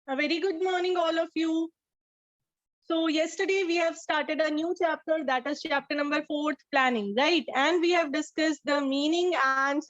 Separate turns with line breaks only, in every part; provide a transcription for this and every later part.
A very good morning, all of you. So yesterday we have started a new chapter, that is chapter number 4, planning, right? And we have discussed the meaning and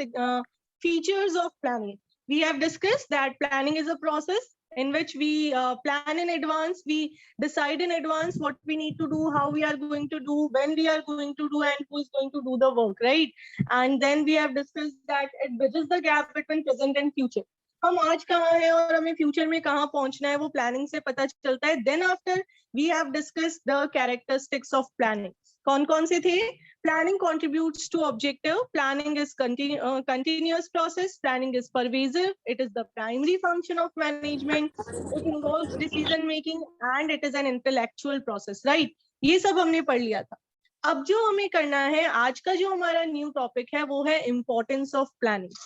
features of planning. We have discussed that planning is a process in which we plan in advance, we decide in advance what we need to do, how we are going to do, when we are going to do, and who is going to do the work, right? And then we have discussed that it bridges the gap between present and future. हम आज कहाँ हैं और हमें future में कहाँ पहुंचना है वो प्लानिंग से पता चलता है. Then after we have discussed the characteristics of planning. कौन से थे? Planning contributes to objective. Planning is continuous process. Planning is pervasive. It is the primary function of management. It involves decision making and it is an intellectual process, right? ये सब हमने पढ़ लिया था. अब जो हमें करना है, आज का जो हमारा न्यू टॉपिक है वो है इम्पोर्टेंस ऑफ प्लानिंग.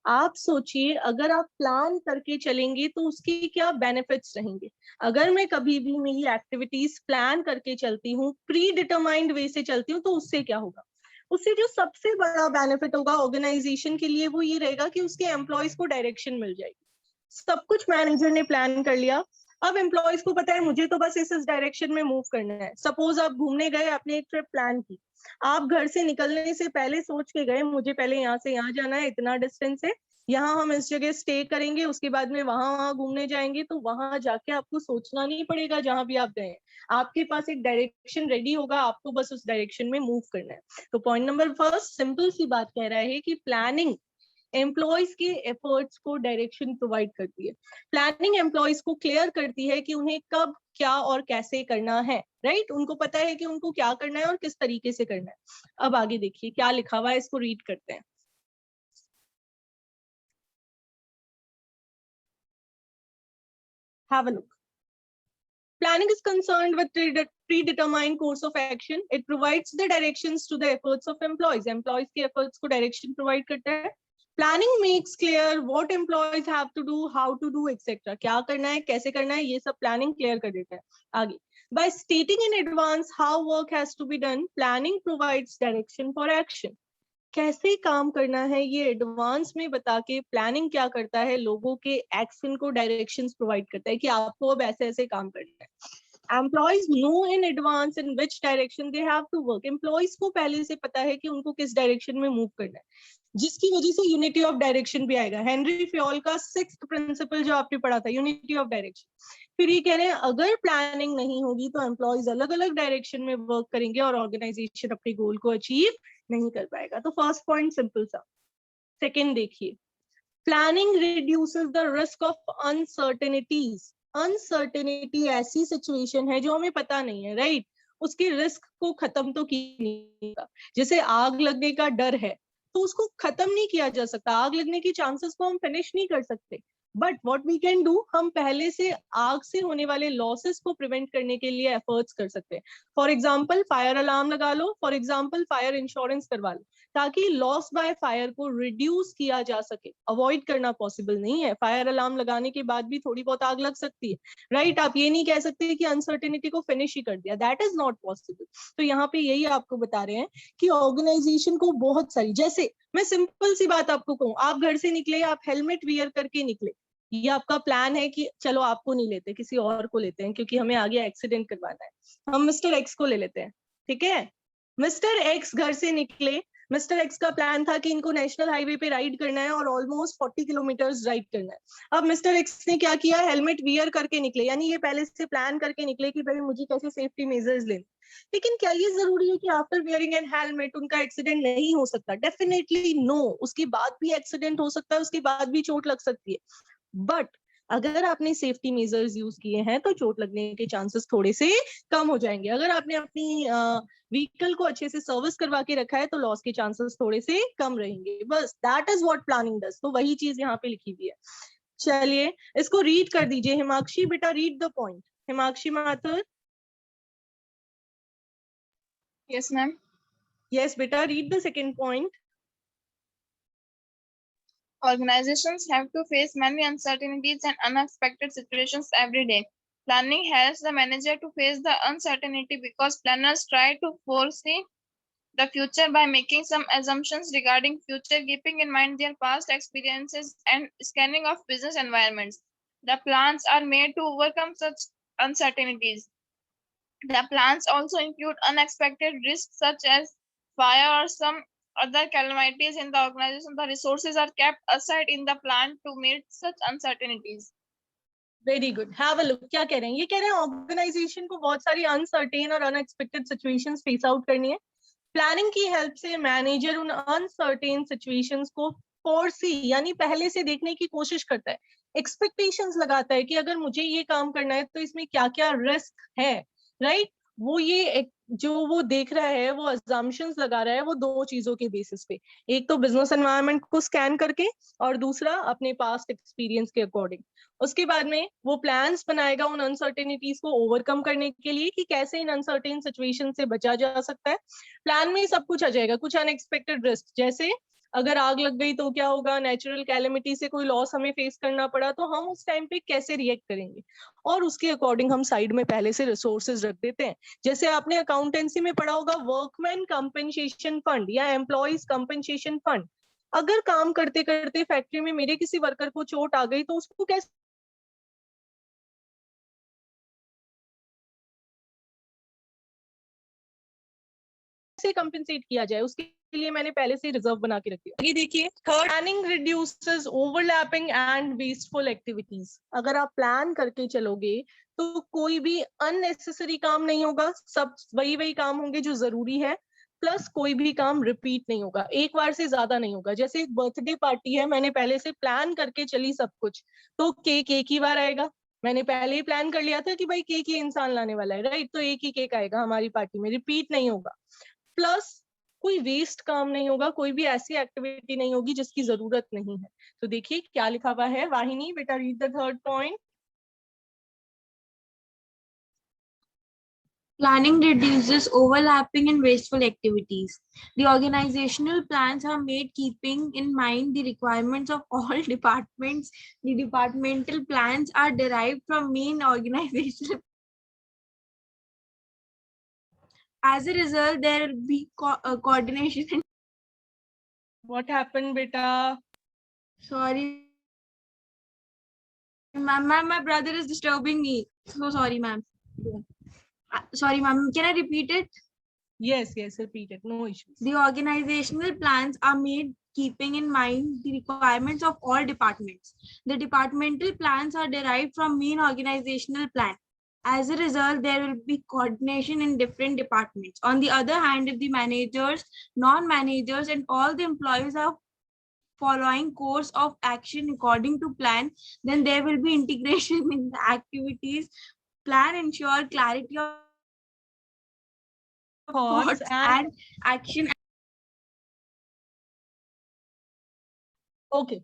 आप सोचिए, अगर आप प्लान करके चलेंगे तो उसके क्या बेनिफिट्स रहेंगे. अगर मैं कभी भी मेरी एक्टिविटीज प्लान करके चलती हूँ, प्री डिटरमाइंड वे से चलती हूँ, तो उससे क्या होगा? उससे जो सबसे बड़ा बेनिफिट होगा ऑर्गेनाइजेशन के लिए वो ये रहेगा कि उसके एम्प्लॉयज को डायरेक्शन मिल जाएगी. सब कुछ मैनेजर ने प्लान कर लिया, अब एम्प्लॉयज को पता है मुझे तो बस इस डायरेक्शन में मूव करना है. सपोज आप घूमने गए, आपने एक ट्रिप प्लान की, आप घर से निकलने से पहले सोच के गए मुझे पहले यहाँ से यहाँ जाना है, इतना डिस्टेंस है, यहाँ हम इस जगह स्टे करेंगे, उसके बाद में वहां घूमने जाएंगे. तो वहां जाके आपको सोचना नहीं पड़ेगा, जहां भी आप गए आपके पास एक डायरेक्शन रेडी होगा, आपको बस उस डायरेक्शन में मूव करना है. तो पॉइंट नंबर फर्स्ट सिंपल सी बात कह रहा है कि प्लानिंग एम्प्लॉयज के एफर्ट्स को डायरेक्शन प्रोवाइड करती है. प्लानिंग एम्प्लॉयज को क्लियर करती है कि उन्हें कब क्या और कैसे करना है, राइट? उनको पता है कि उनको क्या करना है और किस तरीके से करना है. अब आगे देखिए क्या लिखा हुआ है, इसको रीड करते हैं. Have a look. Planning is concerned with predetermined course of action. It provides the directions to the efforts of employees. Employees के efforts को direction provide करता है. Planning makes clear what employees have to do, how to do, etc. क्या करना है, कैसे करना है, ये सब planning clear कर देता है. आगे. By stating in advance how work has to be done, planning provides direction for action. कैसे काम करना है ये एडवांस में बता के प्लानिंग क्या करता है, लोगों के एक्शन को डायरेक्शंस प्रोवाइड करता है कि आपको अब ऐसे ऐसे काम करना है. Employees know in advance in which direction they have to work. Employees को पहले से पता है कि उनको किस डायरेक्शन में मूव करना है, जिसकी वजह से यूनिटी ऑफ डायरेक्शन भी आएगा. हेनरी फ्योल का 6th प्रिंसिपल जो आपने पढ़ा था, यूनिटी ऑफ डायरेक्शन. फिर ये कह रहे हैं अगर प्लानिंग नहीं होगी तो एम्प्लॉयज अलग अलग डायरेक्शन में वर्क करेंगे और ऑर्गेनाइजेशन अपने गोल को अचीव नहीं कर पाएगा. तो फर्स्ट पॉइंट सिंपल सा. सेकेंड देखिए, planning reduces the risk of uncertainties. Uncertainty ऐसी सिचुएशन है जो हमें पता नहीं है, राइट? उसके रिस्क को खत्म तो किया. जैसे आग लगने का डर है तो उसको खत्म नहीं किया जा सकता, आग लगने की चांसेस को हम फिनिश नहीं कर सकते. But what we can do, हम पहले से आग से होने वाले लॉसेस को प्रिवेंट करने के लिए एफर्ट्स कर सकते हैं. फॉर एग्जाम्पल फायर अलार्म लगा लो, फॉर एग्जाम्पल फायर इंश्योरेंस करवा लो, ताकि लॉस बाय फायर को रिड्यूस किया जा सके. अवॉइड करना पॉसिबल नहीं है, फायर अलार्म लगाने के बाद भी थोड़ी बहुत आग लग सकती है, राइट? आप ये नहीं कह सकते कि अनसर्टेनिटी को फिनिश ही कर दिया, दैट इज नॉट पॉसिबल. तो यहाँ पे यही आपको बता रहे हैं कि ऑर्गेनाइजेशन को बहुत सारी, जैसे मैं सिंपल सी बात आपको कहूँ, आप घर से निकले, आप हेलमेट वियर करके निकले, ये आपका प्लान है कि चलो आपको नहीं लेते, किसी और को लेते हैं क्योंकि हमें आगे एक्सीडेंट करवाना है, हम मिस्टर एक्स को ले लेते हैं, ठीक है? मिस्टर एक्स घर से निकले, मिस्टर एक्स का प्लान था कि इनको नेशनल हाईवे पे राइड करना है और ऑलमोस्ट 40 किलोमीटर्स राइड करना है. अब मिस्टर एक्स ने क्या किया, हेलमेट वियर करके निकले, यानी ये पहले से प्लान करके निकले कि भाई मुझे कैसे सेफ्टी मेजर्स लेने. लेकिन क्या ये जरूरी है कि आफ्टर वियरिंग एन हेलमेट उनका एक्सीडेंट नहीं हो सकता? Definitely no. उसके बाद भी एक्सीडेंट हो सकता है, उसके बाद भी चोट लग सकती है. बट अगर आपने सेफ्टी मेजर्स यूज किए हैं तो चोट लगने के चांसेस थोड़े से कम हो जाएंगे. अगर आपने अपनी व्हीकल को अच्छे से सर्विस करवा के रखा है तो लॉस के चांसेस थोड़े से कम रहेंगे. बस that is what planning does. तो वही चीज यहाँ पे लिखी हुई है. चलिए इसको रीड कर दीजिए. हिमाक्षी बेटा read the point. Himakshi Mathur.
Yes, ma'am.
Yes बेटा, read the second point.
Organizations have to face many uncertainties and unexpected situations every day. Planning helps the manager to face the uncertainty because planners try to foresee the future by making some assumptions regarding future, keeping in mind their past experiences and scanning of business environments. The plans are made to overcome such uncertainties. The plans also include unexpected risks such as fire or some other calamities in the organization. The resources are kept aside in the plan to meet such uncertainties.
Very good, have a look. क्या कह रहे हैं? ये कह रहे हैं organisation को बहुत सारी अनसर्टेन और अनएक्सपेक्टेड सिचुएशंस फेस आउट करनी है. प्लानिंग की हेल्प से मैनेजर उन अनसर्टेन सिचुएशंस को फोरसी यानी पहले से देखने की कोशिश करता है, एक्सपेक्टेशंस लगाता है कि अगर मुझे ये काम करना है तो इसमें क्या क्या रिस्क है, राइट? वो ये जो वो देख रहा है, वो अजम्पशंस लगा रहा है, वो दो चीजों के बेसिस पे, एक तो बिजनेस एनवायरनमेंट को स्कैन करके और दूसरा अपने पास्ट एक्सपीरियंस के अकॉर्डिंग. उसके बाद में वो प्लान्स बनाएगा उन अनसर्टेनिटीज को ओवरकम करने के लिए कि कैसे इन अनसर्टेन सिचुएशन से बचा जा सकता है. प्लान में सब कुछ आ जाएगा, कुछ अनएक्सपेक्टेड रिस्क, जैसे अगर आग लग गई तो क्या होगा, नेचुरल कैलेमिटी से कोई लॉस हमें फेस करना पड़ा तो हम उस टाइम पे कैसे रिएक्ट करेंगे, और उसके अकॉर्डिंग हम साइड में पहले से रिसोर्सेज रख देते हैं. जैसे आपने अकाउंटेंसी में पढ़ा होगा वर्कमैन कंपनसेशन फंड या एम्प्लॉइज कंपनसेशन फंड. अगर काम करते करते फैक्ट्री में मेरे किसी वर्कर को चोट आ गई तो उसको कैसे कंपेंसेट किया जाए, उसके लिए मैंने पहले से रिजर्व बना के रख दिया. ये देखिए, third, planning reduces overlapping and wasteful activities. अगर आप प्लान करके चलोगे तो कोई भी अननेसेसरी काम नहीं होगा, सब वही काम होंगे जो जरूरी है, प्लस कोई भी काम रिपीट नहीं होगा, एक बार से ज्यादा नहीं होगा. जैसे एक बर्थडे पार्टी है, मैंने पहले से प्लान करके चली सब कुछ, तो केक एक ही बार आएगा. मैंने पहले ही प्लान कर लिया था कि भाई केक ये इंसान लाने वाला है, राइट? तो एक ही केक आएगा हमारी पार्टी में, रिपीट नहीं होगा. प्लस कोई वेस्ट काम नहीं होगा, कोई भी ऐसी एक्टिविटी नहीं होगी जिसकी जरूरत नहीं है. तो देखिए क्या लिखा हुआ है. वाहिनी, बेटा read the third point.
Planning reduces overlapping and wasteful activities. The organizational plans are made keeping in mind the requirements of all departments. The departmental plans are derived from main organizational. As a result, there will be coordination and
What happened, beta?
sorry, ma'am, my brother is disturbing me. So sorry, ma'am. Sorry, ma'am. Can I repeat it?
Yes, repeat it. No issues.
The organizational plans are made keeping in mind the requirements of all departments. The departmental plans are derived from main organizational plan. As a result, there will be coordination in different departments. On the other hand, if the managers, non-managers, and all the employees are following course of action according to plan, then there will be integration in the activities. Plan ensure clarity of thoughts and action.
Okay,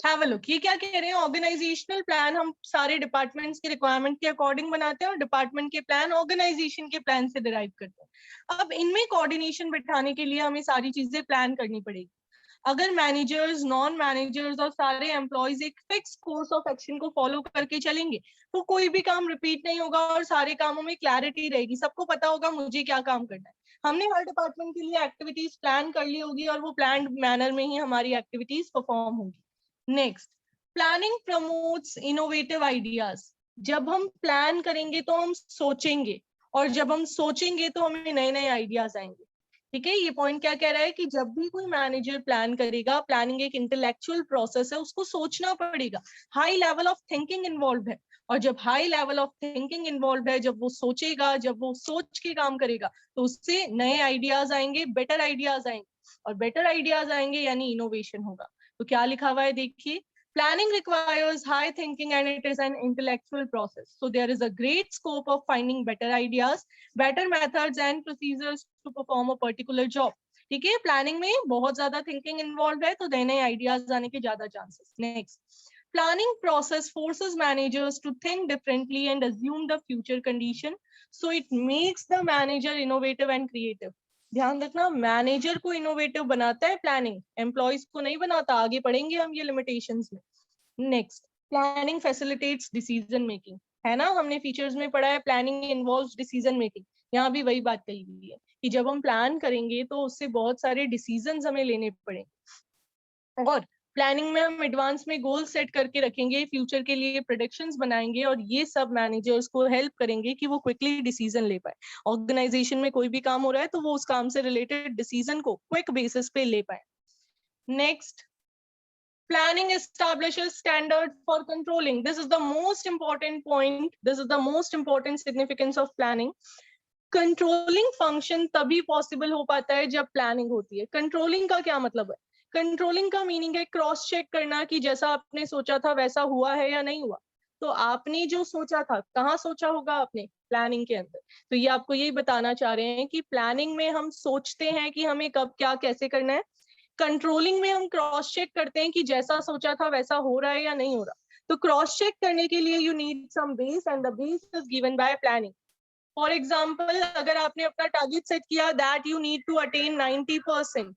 have a look. ये क्या कह रहे हैं? Organisational plan हम सारे departments के requirement के according बनाते हैं और डिपार्टमेंट के प्लान ऑर्गेनाइजेशन के प्लान से डिराइव करते हैं. अब इनमें कोऑर्डिनेशन बिठाने के लिए हमें सारी चीजें प्लान करनी पड़ेगी. अगर मैनेजर्स, नॉन मैनेजर्स और सारे एम्प्लॉयज एक फिक्स कोर्स ऑफ एक्शन को फॉलो करके चलेंगे तो कोई भी काम रिपीट नहीं होगा और सारे कामों में क्लैरिटी रहेगी, सबको पता होगा मुझे क्या काम करना है. हमने हर डिपार्टमेंट के लिए एक्टिविटीज प्लान कर ली होगी और वो प्लान्ड मैनर में ही हमारी एक्टिविटीज परफॉर्म होंगी. Next, planning promotes innovative ideas. जब हम प्लान करेंगे तो हम सोचेंगे, और जब हम सोचेंगे तो हमें नए नए आइडियाज आएंगे. ठीक है, ये पॉइंट क्या कह रहा है कि जब भी कोई मैनेजर प्लान करेगा, प्लानिंग एक इंटेलेक्चुअल प्रोसेस है, उसको सोचना पड़ेगा, high level of thinking involve है. और जब high level of thinking involve है, जब वो सोचेगा, जब वो सोच के काम करेगा तो उससे नए आइडियाज आएंगे, बेटर आइडियाज आएंगे, और बेटर आइडियाज आएंगे यानी इनोवेशन होगा. तो क्या लिखा हुआ है देखिए, planning requires high thinking and it is an intellectual process. So there is a great scope of finding better ideas, better methods and procedures to perform a particular job. ठीक है, प्लानिंग में बहुत ज्यादा थिंकिंग इन्वॉल्व है तो नए नए ideas आने के ज्यादा chances. Next, planning process forces managers to think differently and assume the future condition, so it makes the manager innovative and creative. ध्यान रखना, मैनेजर को इनोवेटिव बनाता है प्लानिंग, एम्प्लॉइज को नहीं बनाता. आगे पढ़ेंगे हम ये लिमिटेशंस में. Next, planning facilitates decision making. है ना, हमने फीचर्स में पढ़ा है प्लानिंग इन्वॉल्व्स डिसीजन मेकिंग. यहाँ भी वही बात कही हुई है कि जब हम प्लान करेंगे तो उससे बहुत सारे डिसीजंस हमें लेने पड़ेंगे. और प्लानिंग में हम एडवांस में गोल सेट करके रखेंगे, फ्यूचर के लिए प्रेडिक्शंस बनाएंगे, और ये सब मैनेजर्स को हेल्प करेंगे कि वो क्विकली डिसीजन ले पाए। ऑर्गेनाइजेशन में कोई भी काम हो रहा है तो वो उस काम से रिलेटेड डिसीजन को क्विक बेसिस पे ले पाए। Next, planning establishes standards for controlling. This is the most important point. This is the most important significance of planning. Controlling function तभी पॉसिबल हो पाता है जब प्लानिंग होती है। कंट्रोलिंग का क्या मतलब है? कंट्रोलिंग का मीनिंग है क्रॉस चेक करना कि जैसा आपने सोचा था वैसा हुआ है या नहीं हुआ। तो आपने जो सोचा था, कहाँ सोचा होगा आपने? प्लानिंग के अंदर। तो ये आपको यही बताना चाह रहे हैं कि प्लानिंग में हम सोचते हैं कि हमें कब क्या कैसे करना है, कंट्रोलिंग में हम क्रॉस चेक करते हैं कि जैसा सोचा था वैसा हो रहा है या नहीं हो रहा। तो क्रॉस चेक करने के लिए you need some base, and the base is given by planning. For example, अगर आपने अपना टारगेट सेट किया that you need to attain 90%,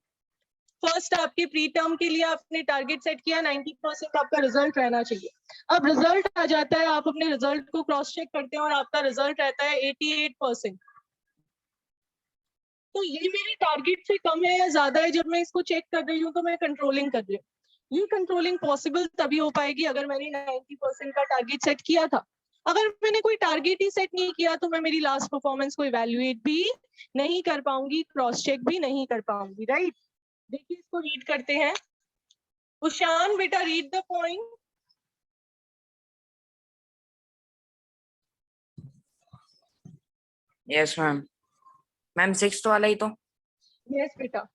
first आपके प्री टर्म के लिए आपने टारगेट सेट किया 90% आपका रिजल्ट रहना चाहिए। अब रिजल्ट आ जाता है, आप अपने रिजल्ट को क्रॉस चेक करते हैं और आपका रिजल्ट रहता है 88%। तो ये मेरे टारगेट से कम है या ज्यादा है, जब मैं इसको चेक कर रही हूँ तो मैं कंट्रोलिंग कर रही हूँ। ये कंट्रोलिंग पॉसिबल तभी हो पाएगी अगर मैंने 90% का टारगेट सेट किया था। अगर मैंने कोई टारगेट ही सेट नहीं किया तो मैं मेरी लास्ट परफॉर्मेंस को इवैल्यूएट भी नहीं कर पाऊंगी, क्रॉस चेक भी नहीं कर पाऊंगी, राइट? देखिए इसको रीड करते हैं। उशान बेटा read the point.
Yes ma'am. Ma'am 6th वाला ही तो।
यस बेटा।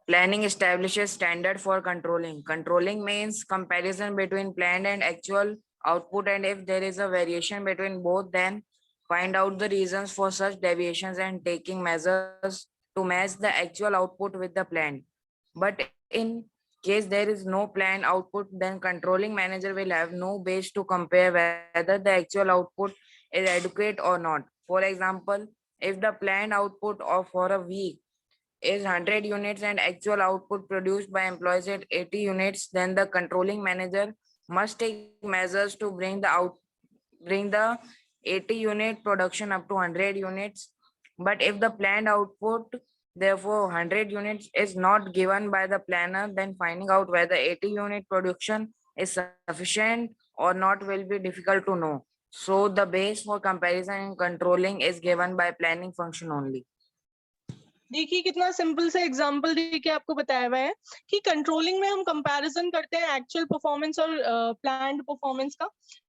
Planning establishes standard for controlling. Controlling means comparison between planned and actual output, and if there is a variation between both, then find out the reasons for such deviations and taking measures to match the actual output with the plan. But in case there is no planned output, then controlling manager will have no base to compare whether the actual output is adequate or not. For example, if the planned output of for a week is 100 units and actual output produced by employees at 80 units, then the controlling manager must take measures to bring the 80 unit production up to 100 units. But if the planned output, therefore 100 units, is not given by the planner, then finding out whether 80 unit production is sufficient or not will be difficult to know. So the base for comparison and controlling is given by planning function only.
देखिए कितना simple से example देके आपको बताया हुआ है कि controlling में हम कंपैरिजन करते हैं एक्चुअल परफॉर्मेंस और प्लान्ड परफॉर्मेंस का,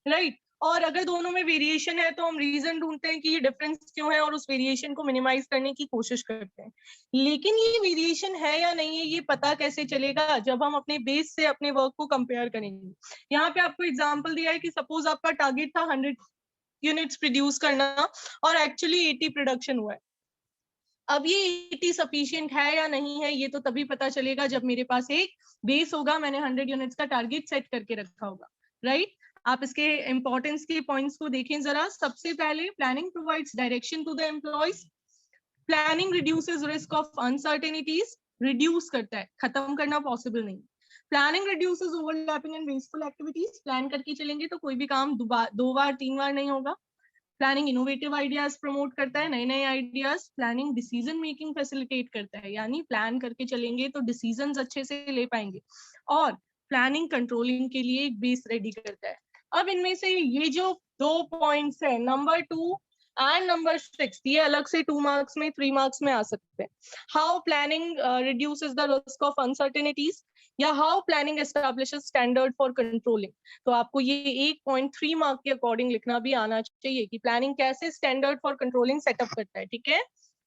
राइट? और अगर दोनों में वेरिएशन है तो हम रीजन ढूंढते हैं कि ये डिफरेंस क्यों है और उस वेरिएशन को मिनिमाइज करने की कोशिश करते हैं। लेकिन ये वेरिएशन है या नहीं है ये पता कैसे चलेगा? जब हम अपने बेस से अपने वर्क को कंपेयर करेंगे। यहाँ पे आपको एग्जाम्पल दिया है कि सपोज आपका टारगेट था 100 यूनिट्स प्रोड्यूस करना और एक्चुअली 80 प्रोडक्शन हुआ है। अब ये 80 सफिशिएंट है या नहीं है ये तो तभी पता चलेगा जब मेरे पास एक बेस होगा, मैंने 100 यूनिट्स का टारगेट सेट करके रखा होगा, राइट? आप इसके इंपॉर्टेंस के पॉइंट्स को देखें जरा। सबसे पहले planning provides direction to the employees. Planning reduces risk of uncertainties, reduce करता है, खत्म करना पॉसिबल नहीं। Planning reduces overlapping and wasteful activities, plan करके चलेंगे तो कोई भी काम दो बार 3 बार नहीं होगा। प्लानिंग इनोवेटिव आइडियाज प्रमोट करता है, नए नए ideas. Planning decision making facilitate करता है, यानी प्लान करके चलेंगे तो डिसीजंस अच्छे से ले पाएंगे। और प्लानिंग कंट्रोलिंग के लिए एक बेस रेडी करता है। अब इनमें से ये जो 2 पॉइंट्स है, नंबर 2 एंड नंबर 6, ये अलग से 2 मार्क्स में 3 मार्क्स में आ सकते हैं। How planning reduces the risk of uncertainties या how planning establishes standard for controlling. तो आपको ये 1.3 मार्क के अकॉर्डिंग लिखना भी आना चाहिए कि प्लानिंग कैसे स्टैंडर्ड फॉर कंट्रोलिंग सेटअप करता है, ठीक है?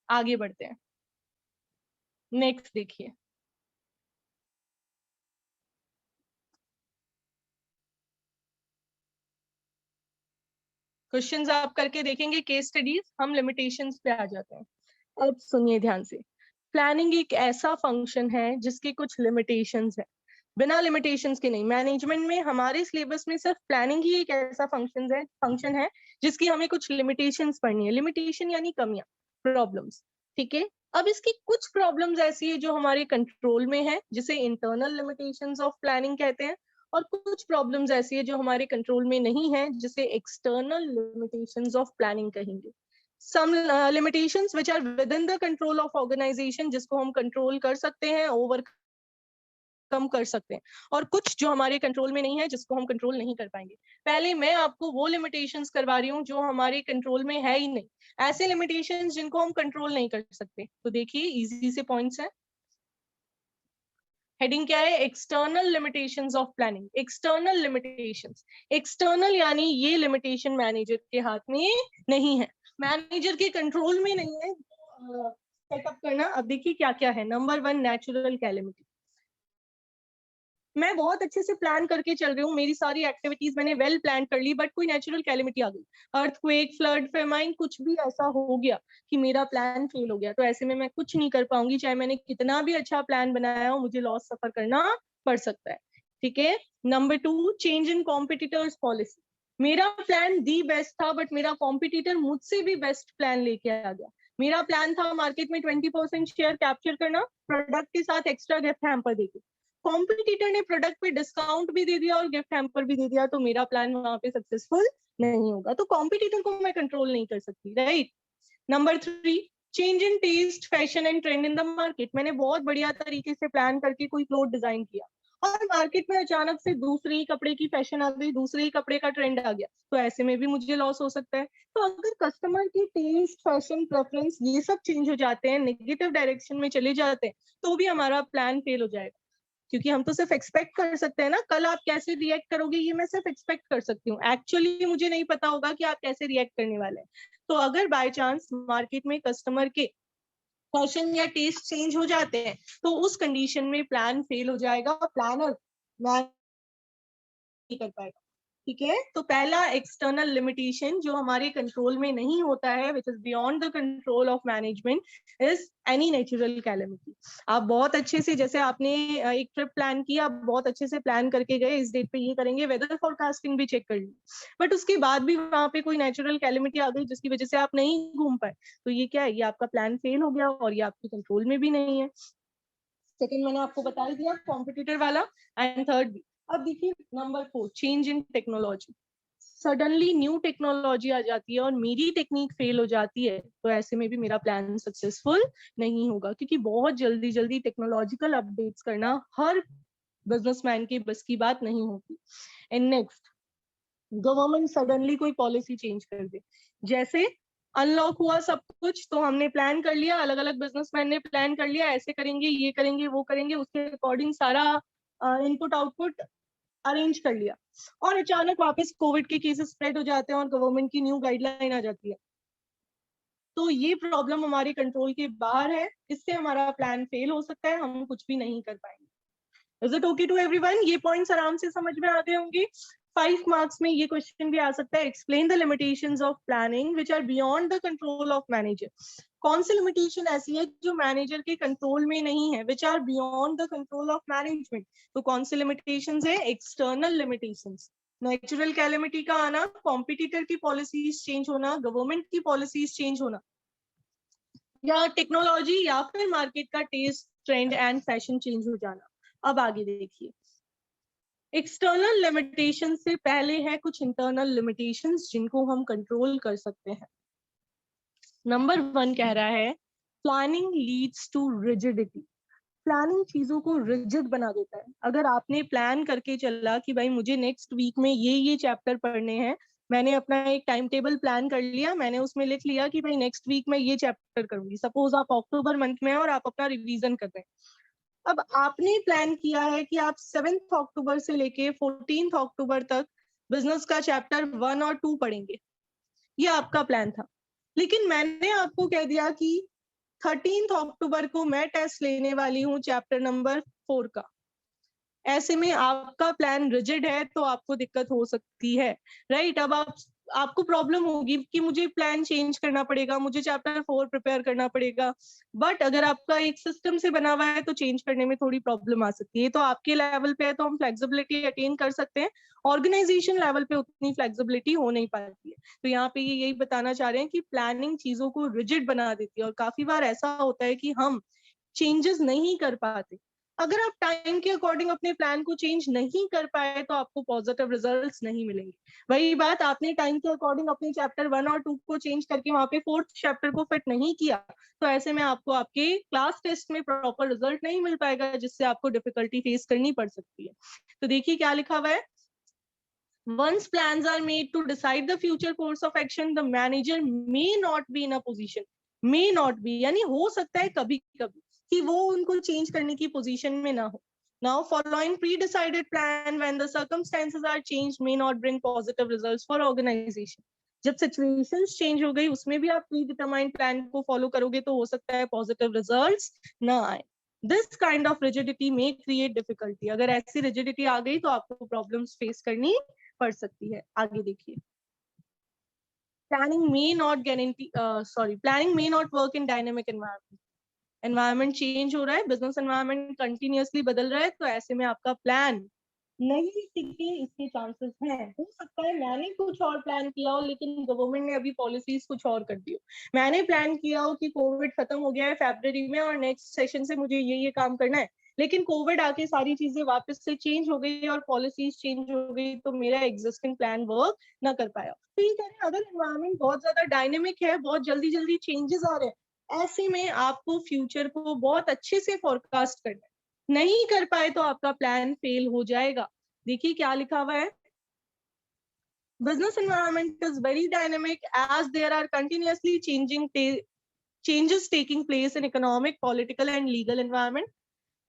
आगे बढ़ते हैं। नेक्स्ट देखिए, क्वेश्चंस आप करके देखेंगे, केस स्टडीज। हम लिमिटेशंस पे आ जाते हैं। अब सुनिए ध्यान से, प्लानिंग एक ऐसा फंक्शन है जिसके कुछ लिमिटेशंस है, बिना लिमिटेशंस के नहीं। मैनेजमेंट में हमारे सिलेबस में सिर्फ प्लानिंग ही एक ऐसा फंक्शन है जिसकी हमें कुछ लिमिटेशंस पढ़नी है। लिमिटेशन यानी कमियां, प्रॉब्लम्स, ठीक है? अब इसकी कुछ प्रॉब्लम्स ऐसी है जो हमारे कंट्रोल में है, जिसे इंटरनल लिमिटेशंस ऑफ प्लानिंग कहते हैं, और कुछ प्रॉब्लम्स ऐसी है जो हमारे कंट्रोल में नहीं है, जिसे एक्सटर्नल लिमिटेशंस ऑफ प्लानिंग कहेंगे। some limitations which are within the control of organization, जिसको हम कंट्रोल कर सकते हैं, ओवर कम कर सकते हैं, और कुछ जो हमारे कंट्रोल में नहीं है, जिसको हम कंट्रोल नहीं कर पाएंगे। पहले मैं आपको वो लिमिटेशंस करवा रही हूँ जो हमारे कंट्रोल में है ही नहीं, ऐसे लिमिटेशंस जिनको हम कंट्रोल नहीं कर सकते। तो देखिए इजी से पॉइंट्स है। हेडिंग क्या है? External limitations of planning. External limitations, external यानी ये लिमिटेशन मैनेजर के हाथ में नहीं है, मैनेजर के कंट्रोल में नहीं है सेटअप करना। अब देखिए क्या क्या है। Number 1, natural calamity. मैं बहुत अच्छे से प्लान करके चल रही हूँ, मेरी सारी एक्टिविटीज मैंने वेल प्लान कर ली, बट कोई नेचुरल कैलेमिटी आ गई, अर्थक्वेक, फ्लड, फेमाइन, कुछ भी ऐसा हो गया कि मेरा प्लान फेल हो गया, तो ऐसे में मैं कुछ नहीं कर पाऊंगी, चाहे मैंने कितना भी अच्छा प्लान बनाया हो, मुझे लॉस सफर करना पड़ सकता है। ठीक है। Number 2, change in competitors policy. मेरा प्लान दी बेस्ट था, बट मेरा कॉम्पिटिटर मुझसे भी बेस्ट प्लान लेके आ गया। मेरा प्लान था मार्केट में 20% शेयर कैप्चर करना, प्रोडक्ट के साथ एक्स्ट्रा गिफ्ट हैम्पर देके, कॉम्पिटिटर ने प्रोडक्ट पे डिस्काउंट भी दे दिया और गिफ्ट हैम्पर भी दे दिया, तो मेरा प्लान वहां पे सक्सेसफुल नहीं होगा। तो कॉम्पिटिटर को मैं कंट्रोल नहीं कर सकती, right. Number 3, change in test, fashion and trend in the market. मैंने बहुत बढ़िया तरीके से प्लान करके कोई क्लोथ डिजाइन किया और मार्केट में अचानक से दूसरे ही कपड़े की फैशन आ गई, दूसरे ही कपड़े का ट्रेंड आ गया, तो ऐसे में भी मुझे लॉस हो सकता है। तो अगर कस्टमर की टेस्ट, फैशन, प्रेफरेंस ये सब चेंज हो जाते हैं, नेगेटिव डायरेक्शन में चले जाते हैं, तो भी हमारा प्लान फेल हो जाएगा। क्योंकि हम तो सिर्फ एक्सपेक्ट कर सकते हैं ना, कल आप कैसे रिएक्ट करोगे ये मैं सिर्फ एक्सपेक्ट कर सकती हूँ, एक्चुअली मुझे नहीं पता होगा कि आप कैसे रिएक्ट करने वाले हैं। तो अगर बाय चांस मार्केट में कस्टमर के फैशन या टेस्ट चेंज हो जाते हैं, तो उस कंडीशन में प्लान फेल हो जाएगा, प्लानर नहीं कर पाएगा। ठीक है। तो पहला एक्सटर्नल लिमिटेशन जो हमारे कंट्रोल में नहीं होता है, which is beyond the control of management, is any natural calamity. आप बहुत अच्छे से, जैसे आपने एक ट्रिप प्लान किया, आप बहुत अच्छे से प्लान करके गए, इस डेट पे ये करेंगे, वेदर फोरकास्टिंग भी चेक कर ली, बट उसके बाद भी वहां पे कोई नेचुरल कैलेमिटी आ गई जिसकी वजह से आप नहीं घूम पाए, तो ये क्या है? ये आपका प्लान फेल हो गया और ये आपके कंट्रोल में भी नहीं है। सेकंड मैंने आपको बता ही दिया, कॉम्पिटिटर वाला, एंड थर्ड भी। अब देखिए number 4, change in technology. Suddenly new technology आ जाती है और मेरी टेक्निक फेल हो जाती है, तो ऐसे में भी मेरा प्लान सक्सेसफुल नहीं होगा, क्योंकि बहुत जल्दी जल्दी टेक्नोलॉजिकल अपडेट्स करना हर बिजनेसमैन की बस की बात नहीं होती। एंड नेक्स्ट, गवर्नमेंट सडनली कोई पॉलिसी चेंज कर दे, जैसे अनलॉक हुआ सब कुछ, तो हमने प्लान कर लिया, अलग अलग बिजनेसमैन ने प्लान कर लिया, ऐसे करेंगे, ये करेंगे, वो करेंगे, उसके अकॉर्डिंग सारा इनपुट आउटपुट अरेंज कर लिया, और अचानक वापस कोविड के केसेस स्प्रेड हो जाते हैं और गवर्नमेंट की न्यू गाइडलाइन आ जाती है, तो ये प्रॉब्लम हमारे कंट्रोल के बाहर है, इससे हमारा प्लान फेल हो सकता है, हम कुछ भी नहीं कर पाएंगे। Is it okay to everyone? ये पॉइंट्स आराम से समझ में आ गए होंगे। 5 मार्क्स में ये क्वेश्चन भी आ सकता है, explain the limitations of planning which are beyond the control of manager. कौन सी लिमिटेशन ऐसी है जो मैनेजर के कंट्रोल में नहीं है, which are beyond the control of management? तो कौन सी लिमिटेशंस है? एक्सटर्नल लिमिटेशंस, नेचुरल कैलेमिटी का आना, कॉम्पिटिटर की पॉलिसीज चेंज होना, गवर्नमेंट की पॉलिसीज चेंज होना, या टेक्नोलॉजी या फिर मार्केट का test, trend and fashion change हो जाना। अब आगे देखिए, एक्सटर्नल लिमिटेशन से पहले है कुछ इंटरनल लिमिटेशंस जिनको हम कंट्रोल कर सकते हैं। नंबर 1 कह रहा है, planning leads to rigidity. Planning चीजों को रिजिड बना देता है। अगर आपने प्लान करके चला कि भाई मुझे नेक्स्ट वीक में ये चैप्टर पढ़ने हैं, मैंने अपना एक टाइम टेबल प्लान कर लिया, मैंने उसमें लिख लिया कि भाई नेक्स्ट वीक में ये चैप्टर करूंगी, सपोज आप अक्टूबर मंथ में हैं और आप अपना रिवीजन कर रहे हैं। अब आपने प्लान किया है कि आप 7 अक्टूबर से लेके 14 अक्टूबर तक बिजनेस का चैप्टर 1 और 2 पढ़ेंगे, ये आपका प्लान था, लेकिन मैंने आपको कह दिया कि 13 अक्टूबर को मैं टेस्ट लेने वाली हूँ चैप्टर नंबर 4 का। ऐसे में आपका प्लान रिजिड है, तो आपको दिक्कत हो सकती है, राइट। अब आपको प्रॉब्लम होगी कि मुझे प्लान चेंज करना पड़ेगा, मुझे चैप्टर 4 प्रिपेयर करना पड़ेगा, बट अगर आपका एक सिस्टम से बना हुआ है तो चेंज करने में थोड़ी प्रॉब्लम आ सकती है। तो आपके लेवल पे है तो हम फ्लेक्सिबिलिटी अटेन कर सकते हैं, ऑर्गेनाइजेशन लेवल पे उतनी फ्लेक्सिबिलिटी हो नहीं पाती है। तो यहाँ पे ये यही बताना चाह रहे हैं कि प्लानिंग चीजों को रिजिड बना देती है, और काफी बार ऐसा होता है कि हम चेंजेस नहीं कर पाते। अगर आप टाइम के अकॉर्डिंग अपने प्लान को चेंज नहीं कर पाए तो आपको पॉजिटिव रिजल्ट्स नहीं मिलेंगे। वही बात, आपने टाइम के अकॉर्डिंग अपने चैप्टर 1 और 2 को चेंज करके वहां पे 4th चैप्टर को फिट नहीं किया, तो ऐसे में आपको आपके क्लास टेस्ट में प्रॉपर रिजल्ट नहीं मिल पाएगा, जिससे आपको डिफिकल्टी फेस करनी पड़ सकती है। तो देखिए क्या लिखा हुआ है, once plans are made to decide the future course of action, the manager may not be in a position, may not be यानी हो सकता है कभी कभी कि वो उनको चेंज करने की पोजीशन में ना हो। Now following pre-decided plan when the circumstances are changed may not bring positive results for organization। जब सिचुएशंस चेंज हो गई उसमें भी आप प्री डिटरमाइंड प्लान को फॉलो करोगे तो हो सकता है पॉजिटिव रिजल्ट्स ना आए। दिस काइंड ऑफ रिजिडिटी में क्रिएट डिफिकल्टी, अगर ऐसी रिजिडिटी आ गई तो आपको प्रॉब्लम्स फेस करनी पड़ सकती है। आगे देखिए, planning may not guarantee planning may not work in dynamic environment। Environment change हो रहा है, बिजनेस एनवायरमेंट कंटिन्यूअसली बदल रहा है, तो ऐसे में आपका प्लान नहीं टिके इसके चांसेस हैं। हो सकता है मैंने कुछ और प्लान किया हो लेकिन गवर्नमेंट ने अभी पॉलिसीज कुछ और कर दी हो। मैंने प्लान किया हो कि कोविड खत्म हो गया है फरवरी में और नेक्स्ट सेशन से मुझे ये काम करना है, लेकिन कोविड आके सारी चीजें वापस से चेंज हो गई और पॉलिसीज चेंज हो गई, तो मेरा एग्जिस्टिंग प्लान वर्क ना कर पाया। तो ये कह रहे हैं अगर एनवायरमेंट बहुत ज्यादा डायनेमिक है, बहुत जल्दी जल्दी चेंजेस आ रहे हैं, ऐसे में आपको फ्यूचर को बहुत अच्छे से फोरकास्ट करना है। नहीं कर पाए तो आपका प्लान फेल हो जाएगा। देखिए क्या लिखा हुआ है, business environment is very dynamic as there are continuously changes taking place in economic, political and legal environment.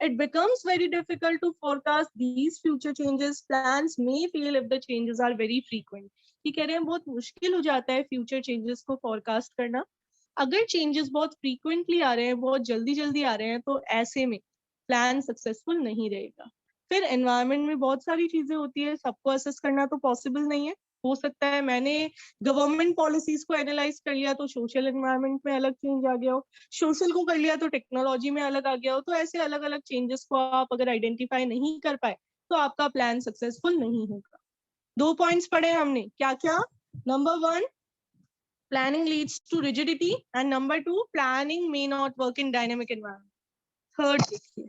It becomes very difficult to forecast these future changes. Plans may fail if the changes are very frequent। ये कह रहे हैं बहुत मुश्किल हो जाता है future changes को फोरकास्ट करना। अगर चेंजेस बहुत फ्रीक्वेंटली आ रहे हैं, बहुत जल्दी जल्दी आ रहे हैं, तो ऐसे में प्लान सक्सेसफुल नहीं रहेगा। फिर एनवायरनमेंट में बहुत सारी चीजें होती है, सबको असेस करना तो पॉसिबल नहीं है। हो सकता है मैंने गवर्नमेंट पॉलिसीज को एनालाइज कर लिया तो सोशल एनवायरनमेंट में अलग चेंज आ गया हो, सोशल को कर लिया तो टेक्नोलॉजी में अलग आ गया हो। तो ऐसे अलग अलग चेंजेस को आप अगर आइडेंटिफाई नहीं कर पाए तो आपका प्लान सक्सेसफुल नहीं होगा। 2 पॉइंट्स पढ़े हमने, क्या क्या? Number 1, planning leads to rigidity, and number 2, planning may not work in dynamic environment। Third देखिए,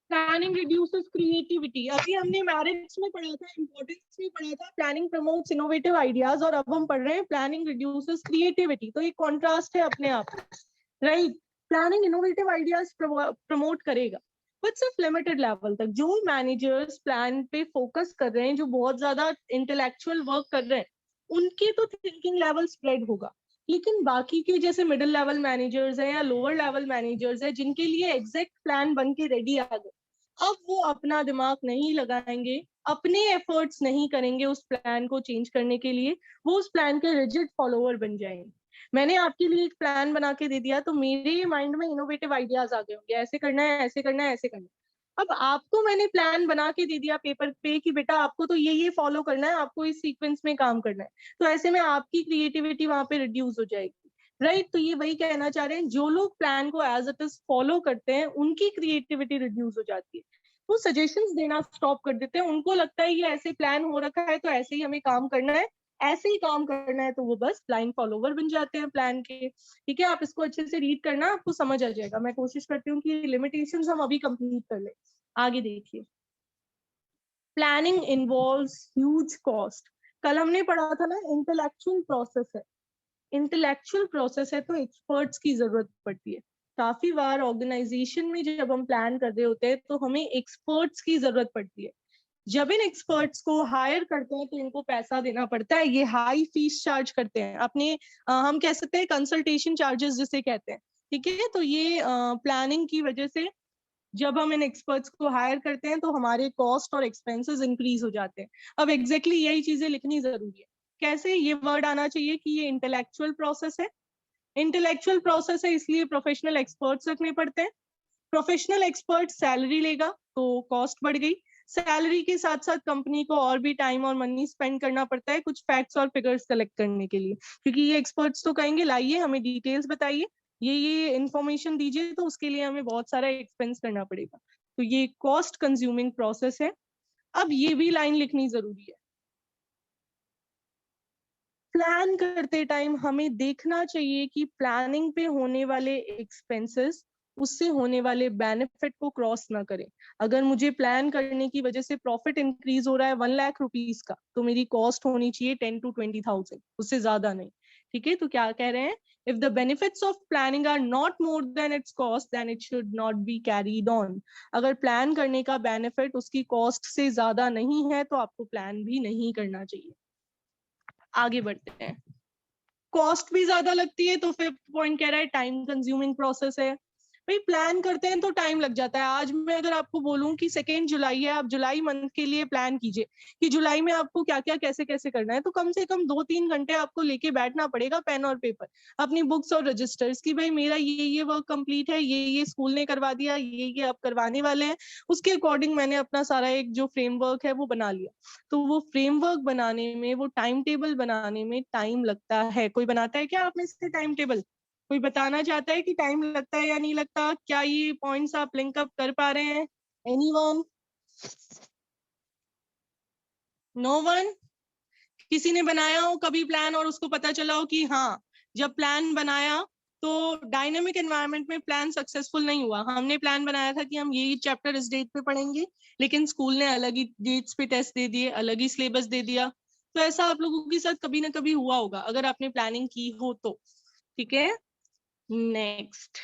प्लानिंग रिड्यूसेस क्रिएटिविटी। अभी हमने मैरिज में पढ़ा था, इंपॉर्टेंस में पढ़ा था, प्लानिंग प्रमोट्स इनोवेटिव आइडियाज, और अब हम पढ़ रहे हैं प्लानिंग रिड्यूसेस क्रिएटिविटी। तो एक कॉन्ट्रास्ट है अपने आप, right? Planning innovative ideas promote करेगा बट सिर्फ लिमिटेड लेवल तक। जो मैनेजर्स प्लान पे फोकस कर रहे हैं, जो बहुत ज्यादा इंटेलेक्चुअल वर्क कर रहे हैं, उनके तो थिंकिंग लेवल स्प्रेड होगा, लेकिन बाकी के जैसे मिडिल लेवल मैनेजर्स हैं या लोअर लेवल मैनेजर्स हैं जिनके लिए एग्जैक्ट प्लान बन के रेडी आ गए, अब वो अपना दिमाग नहीं लगाएंगे, अपने एफर्ट्स नहीं करेंगे उस प्लान को चेंज करने के लिए, वो उस प्लान के रिजिड फॉलोअर बन जाएंगे। मैंने आपके लिए एक प्लान बना के दे दिया तो मेरे माइंड में इनोवेटिव आइडियाज आ गए होंगे, ऐसे करना है, ऐसे करना है, ऐसे करना है। अब आपको मैंने प्लान बना के दे दिया पेपर पे कि बेटा आपको तो ये फॉलो करना है, आपको इस सीक्वेंस में काम करना है, तो ऐसे में आपकी क्रिएटिविटी वहां पे रिड्यूस हो जाएगी, राइट? तो ये वही कहना चाह रहे हैं, जो लोग प्लान को एज इट इज फॉलो करते हैं उनकी क्रिएटिविटी रिड्यूस हो जाती है, वो सजेशंस देना स्टॉप कर देते हैं। उनको लगता है ये ऐसे प्लान हो रखा है तो ऐसे ही हमें काम करना है, ऐसे ही काम करना है, तो वो बस ब्लाइंड फॉलोवर बन जाते हैं प्लान के। ठीक है, आप इसको अच्छे से रीड करना, आपको समझ आ जाएगा। मैं कोशिश करती हूँ कि लिमिटेशंस हम अभी कंप्लीट कर ले। आगे देखिए, प्लानिंग इन्वॉल्व्स ह्यूज कॉस्ट। कल हमने पढ़ा था ना, इंटेलेक्चुअल प्रोसेस है, इंटेलेक्चुअल प्रोसेस है तो एक्सपर्ट्स की जरूरत पड़ती है। काफी बार ऑर्गेनाइजेशन में जब हम प्लान कर रहे होते हैं तो हमें एक्सपर्ट्स की जरूरत पड़ती है। जब इन एक्सपर्ट्स को हायर करते हैं तो इनको पैसा देना पड़ता है, ये हाई फीस चार्ज करते हैं अपने, हम कह सकते हैं कंसल्टेशन चार्जेस जिसे कहते हैं। ठीक है, तो ये प्लानिंग की वजह से जब हम इन एक्सपर्ट्स को हायर करते हैं तो हमारे कॉस्ट और एक्सपेंसेस इंक्रीज हो जाते हैं। अब एग्जैक्टली यही चीजें लिखनी जरूरी है। कैसे? ये वर्ड आना चाहिए कि ये इंटेलेक्चुअल प्रोसेस है। इंटेलेक्चुअल प्रोसेस है इसलिए प्रोफेशनल एक्सपर्ट्स रखने पड़ते हैं। प्रोफेशनल एक्सपर्ट सैलरी लेगा तो कॉस्ट बढ़ गई, सैलरी के साथ साथ कंपनी को और भी टाइम और मनी स्पेंड करना पड़ता है कुछ फैक्ट्स और फिगर्स कलेक्ट करने के लिए, क्योंकि ये एक्सपर्ट्स तो कहेंगे लाइए हमें डिटेल्स बताइए, ये इंफॉर्मेशन दीजिए, तो उसके लिए हमें बहुत सारा एक्सपेंस करना पड़ेगा। तो ये कॉस्ट कंज्यूमिंग प्रोसेस है। अब ये भी लाइन लिखनी जरूरी है, प्लान करते टाइम हमें देखना चाहिए कि प्लानिंग पे होने वाले एक्सपेंसेस उससे होने वाले बेनिफिट को क्रॉस ना करें। अगर मुझे प्लान करने की वजह से प्रॉफिट इंक्रीज हो रहा है 1 लाख रुपीज का, तो मेरी कॉस्ट होनी चाहिए 10 to 20,000, उससे ज्यादा नहीं। ठीक है, तो क्या कह रहे हैं, if the benefits of planning are not more than its cost, then it should not be carried on. अगर प्लान करने का बेनिफिट उसकी कॉस्ट से ज्यादा नहीं है तो आपको प्लान भी नहीं करना चाहिए। आगे बढ़ते हैं। कॉस्ट भी ज्यादा लगती है, तो 5th पॉइंट कह रहा है टाइम कंज्यूमिंग प्रोसेस है। भाई प्लान करते हैं तो टाइम लग जाता है। आज मैं अगर आपको बोलूं कि 2 जुलाई है, आप जुलाई मंथ के लिए प्लान कीजिए कि जुलाई में आपको क्या क्या कैसे कैसे करना है, तो कम से कम 2-3 घंटे आपको लेके बैठना पड़ेगा, पेन और पेपर, अपनी बुक्स और रजिस्टर्स, की भाई मेरा ये वर्क कंप्लीट है, ये स्कूल ने करवा दिया, ये आप करवाने वाले हैं, उसके अकॉर्डिंग मैंने अपना सारा एक जो फ्रेमवर्क है वो बना लिया। तो वो फ्रेमवर्क बनाने में, वो टाइम टेबल बनाने में टाइम लगता है। कोई बनाता है क्या आप में से टाइम टेबल? कोई बताना चाहता है कि टाइम लगता है या नहीं लगता? क्या ये पॉइंट्स आप लिंक अप कर पा रहे हैं? एनीवन? No one? किसी ने बनाया हो कभी प्लान और उसको पता चला हो कि हाँ, जब प्लान बनाया तो डायनेमिक एनवायरनमेंट में प्लान सक्सेसफुल नहीं हुआ। हमने प्लान बनाया था कि हम यही चैप्टर इस डेट पे पढ़ेंगे, लेकिन स्कूल ने अलग ही डेट्स पे टेस्ट दे दिए, अलग ही सिलेबस दे दिया। तो ऐसा आप लोगों के साथ कभी ना कभी हुआ होगा अगर आपने प्लानिंग की हो तो। ठीक है, नेक्स्ट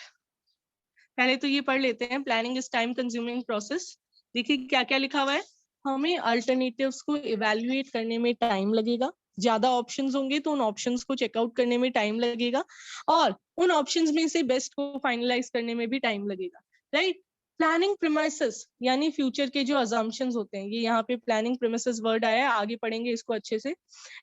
पहले तो ये पढ़ लेते हैं, planning is time consuming process. देखिए क्या क्या लिखा हुआ है। हमें अल्टरनेटिव्स को इवेल्युएट करने में टाइम लगेगा, ज्यादा ऑप्शंस होंगे तो उन ऑप्शंस को चेकआउट करने में टाइम लगेगा, और उन ऑप्शंस में से बेस्ट को फाइनलाइज करने में भी टाइम लगेगा, राइट। प्लानिंग प्रीमाइसेस यानी फ्यूचर के जो अजम्पशंस होते हैं, ये यहाँ पे प्लानिंग प्रीमाइसेस वर्ड आया है, आगे पढ़ेंगे इसको अच्छे से।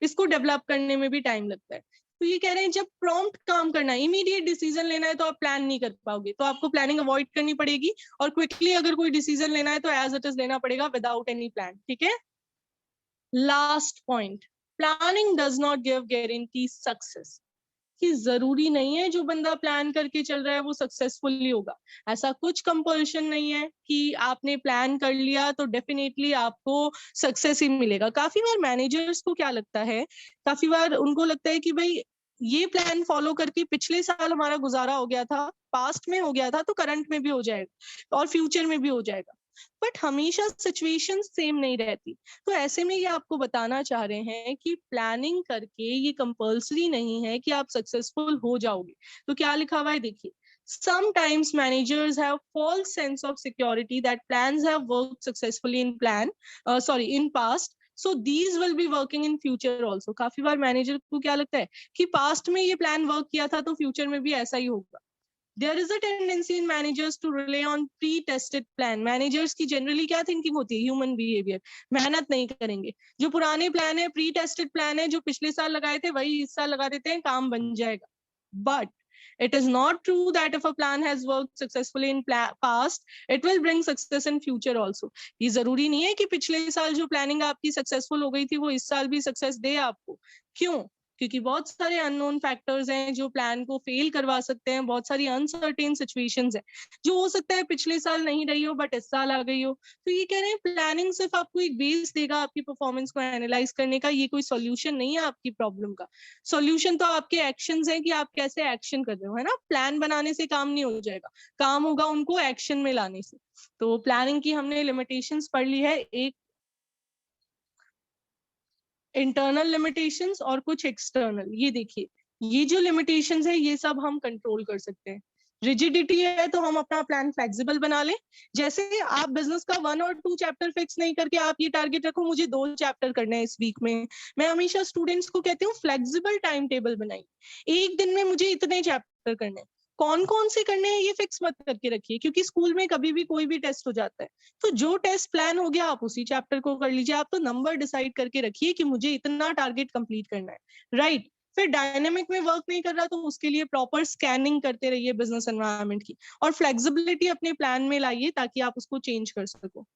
इसको डेवलप करने में भी टाइम लगता है। तो ये कह रहे हैं जब प्रॉम्प्ट काम करना है, इमीडिएट डिसीजन लेना है, तो आप प्लान नहीं कर पाओगे, तो आपको प्लानिंग अवॉइड करनी पड़ेगी, और क्विकली अगर कोई डिसीजन लेना है तो एज इट इज लेना पड़ेगा विदाउट एनी प्लान। ठीक है, last point, planning does not give guarantee success, कि जरूरी नहीं है जो बंदा प्लान करके चल रहा है वो सक्सेसफुली होगा। ऐसा कुछ कंपल्शन नहीं है कि आपने प्लान कर लिया तो डेफिनेटली आपको सक्सेस ही मिलेगा। काफी बार मैनेजर्स को क्या लगता है, काफी बार उनको लगता है कि भाई ये प्लान फॉलो करके पिछले साल हमारा गुजारा हो गया था, पास्ट में हो गया था, तो करंट में भी हो जाएगा और फ्यूचर में भी हो जाएगा। बट हमेशा सिचुएशन सेम नहीं रहती। तो ऐसे में ये आपको बताना चाह रहे हैं कि प्लानिंग करके ये कंपल्सरी नहीं है कि आप सक्सेसफुल हो जाओगे। तो क्या लिखा हुआ है देखिए, sometimes managers have false sense of security that plans have worked successfully in past, so these will be working in future also। काफी बार मैनेजर को क्या लगता है कि पास्ट में ये प्लान वर्क किया था तो फ्यूचर में भी ऐसा ही होगा। There is a tendency in managers to rely on pre-tested plan। Managers की जनरली क्या थिंकिंग होती है, ह्यूमन बिहेवियर, मेहनत नहीं करेंगे, जो पुराने प्लान है, प्री टेस्टेड प्लान है, जो पिछले साल लगाए थे वही इस साल लगा देते हैं, काम बन जाएगा। But it is not true that if a plan has worked successfully in past, it will bring success in future also। ये जरूरी नहीं है कि पिछले साल जो प्लानिंग आपकी सक्सेसफुल हो गई थी वो इस साल भी सक्सेस दे आपको। क्यों? क्योंकि बहुत सारे अननोन फैक्टर्स हैं जो प्लान को फेल करवा सकते हैं, बहुत सारी अनसर्टेन सिचुएशंस हैं जो हो सकता है पिछले साल नहीं रही हो बट इस साल आ गई हो। तो ये कह रहे हैं प्लानिंग सिर्फ आपको एक बेस देगा आपकी परफॉर्मेंस को एनालाइज करने का, ये कोई सॉल्यूशन नहीं है आपकी प्रॉब्लम का। सॉल्यूशन तो आपके एक्शंस हैं कि आप कैसे एक्शन कर रहे हो, है ना। प्लान बनाने से काम नहीं हो जाएगा, काम होगा उनको एक्शन में लाने से। तो प्लानिंग की हमने लिमिटेशंस पढ़ ली है, एक इंटरनल लिमिटेशंस और कुछ एक्सटर्नल। ये देखिए, ये जो लिमिटेशंस है ये सब हम कंट्रोल कर सकते हैं। रिजिडिटी है तो हम अपना प्लान फ्लेक्सिबल बना लें। जैसे आप बिजनेस का 1 और 2 चैप्टर फिक्स नहीं करके आप ये टारगेट रखो मुझे 2 चैप्टर करने हैं इस वीक में। मैं हमेशा स्टूडेंट्स को कहती हूँ फ्लेक्सिबल टाइम टेबल बनाइए, एक दिन में मुझे इतने चैप्टर करने हैं, कौन कौन से करने हैं ये फिक्स मत करके रखिए, क्योंकि स्कूल में कभी भी कोई भी टेस्ट हो जाता है। तो जो टेस्ट प्लान हो गया आप उसी चैप्टर को कर लीजिए। आप तो नंबर डिसाइड करके रखिए कि मुझे इतना टारगेट कंप्लीट करना है, राइट। फिर डायनेमिक में वर्क नहीं कर रहा तो उसके लिए प्रॉपर स्कैनिंग करते रहिए बिजनेस एनवायरनमेंट की, और फ्लेक्सिबिलिटी अपने प्लान में लाइए ताकि आप उसको चेंज कर सको।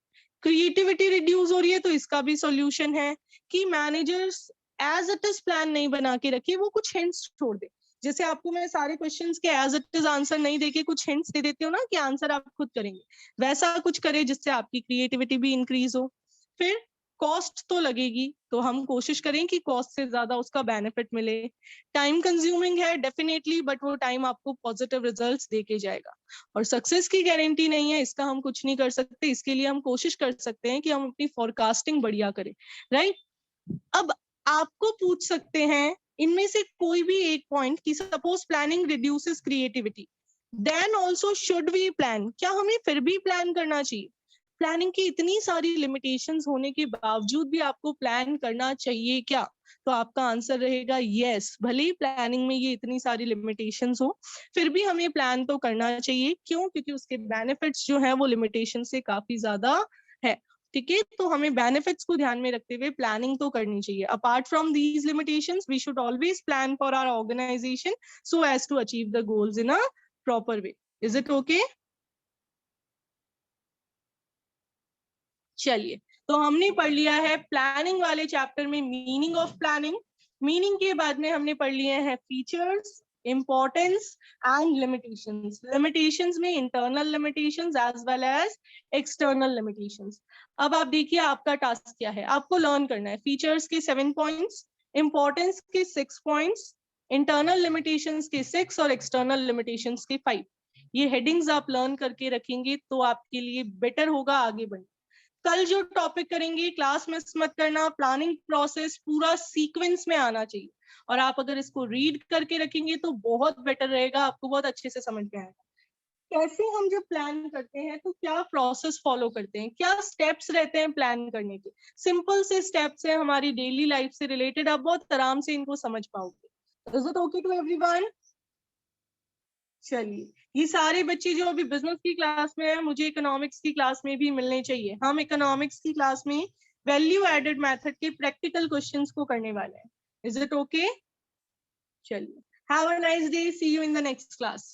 क्रिएटिविटी रिड्यूस हो रही है तो इसका भी सॉल्यूशन है कि managers as it is plan नहीं बना के रखिए, वो कुछ हिंट्स छोड़ दे। जैसे आपको मैं सारे क्वेश्चंस के एज इट इज आंसर नहीं देके कुछ हिंट्स दे देती हूँ ना कि आंसर आप खुद करेंगे, वैसा कुछ करे जिससे आपकी क्रिएटिविटी भी इंक्रीज हो। फिर कॉस्ट तो लगेगी, तो हम कोशिश करें कि कॉस्ट से ज्यादा उसका बेनिफिट मिले। टाइम कंज्यूमिंग है डेफिनेटली, बट वो टाइम आपको पॉजिटिव रिजल्ट्स दे के जाएगा। और सक्सेस की गारंटी नहीं है, इसका हम कुछ नहीं कर सकते। इसके लिए हम कोशिश कर सकते हैं कि हम अपनी फोरकास्टिंग बढ़िया करें, राइट। अब आपको पूछ सकते हैं इनमें से कोई भी एक पॉइंट कि suppose planning reduces creativity, then also should we plan, क्या हमें फिर भी प्लान करना चाहिए? प्लानिंग की इतनी सारी लिमिटेशंस होने के बावजूद भी आपको प्लान करना चाहिए क्या? तो आपका आंसर रहेगा यस। भले ही प्लानिंग में ये इतनी सारी लिमिटेशंस हो, फिर भी हमें प्लान तो करना चाहिए। क्यों? क्योंकि उसके बेनिफिट्स जो है वो लिमिटेशन से काफी ज्यादा है। ठीक है, तो हमें बेनिफिट्स को ध्यान में रखते हुए प्लानिंग तो करनी चाहिए। Apart from these limitations, we should always plan for our organisation so as to achieve the goals in a proper way. Is it okay? चलिए, तो हमने पढ़ लिया है प्लानिंग वाले चैप्टर में मीनिंग ऑफ प्लानिंग। मीनिंग के बाद में हमने पढ़ लिए हैं features, importance and limitations. Limitations में internal limitations as well as external limitations. अब आप देखिए आपका टास्क क्या है, आपको लर्न करना है फीचर्स के 7 पॉइंट्स, इंपॉर्टेंस के 6 पॉइंट्स, इंटरनल लिमिटेशंस के 6 और एक्सटर्नल लिमिटेशंस के 5। ये हेडिंग्स आप लर्न करके रखेंगे तो आपके लिए बेटर होगा आगे बढ़ने। कल जो टॉपिक करेंगे क्लास मिस मत करना। प्लानिंग प्रोसेस पूरा सीक्वेंस में आना चाहिए, और आप अगर इसको रीड करके रखेंगे तो बहुत बेटर रहेगा, आपको बहुत अच्छे से समझ में आएगा। कैसे हम जब प्लान करते हैं तो क्या प्रोसेस फॉलो करते हैं, क्या स्टेप्स रहते हैं प्लान करने के। सिंपल से स्टेप्स है हमारी डेली लाइफ से रिलेटेड, आप बहुत आराम से इनको समझ पाओगे। Is it okay to everyone? चलिए, ये सारे बच्चे जो अभी बिजनेस की क्लास में है, मुझे इकोनॉमिक्स की क्लास में भी मिलने चाहिए। हम इकोनॉमिक्स की क्लास में वैल्यू एडेड मेथड के प्रैक्टिकल क्वेश्चंस को करने वाले हैं। Is it okay? चलिए, have a nice day, see you in the next class.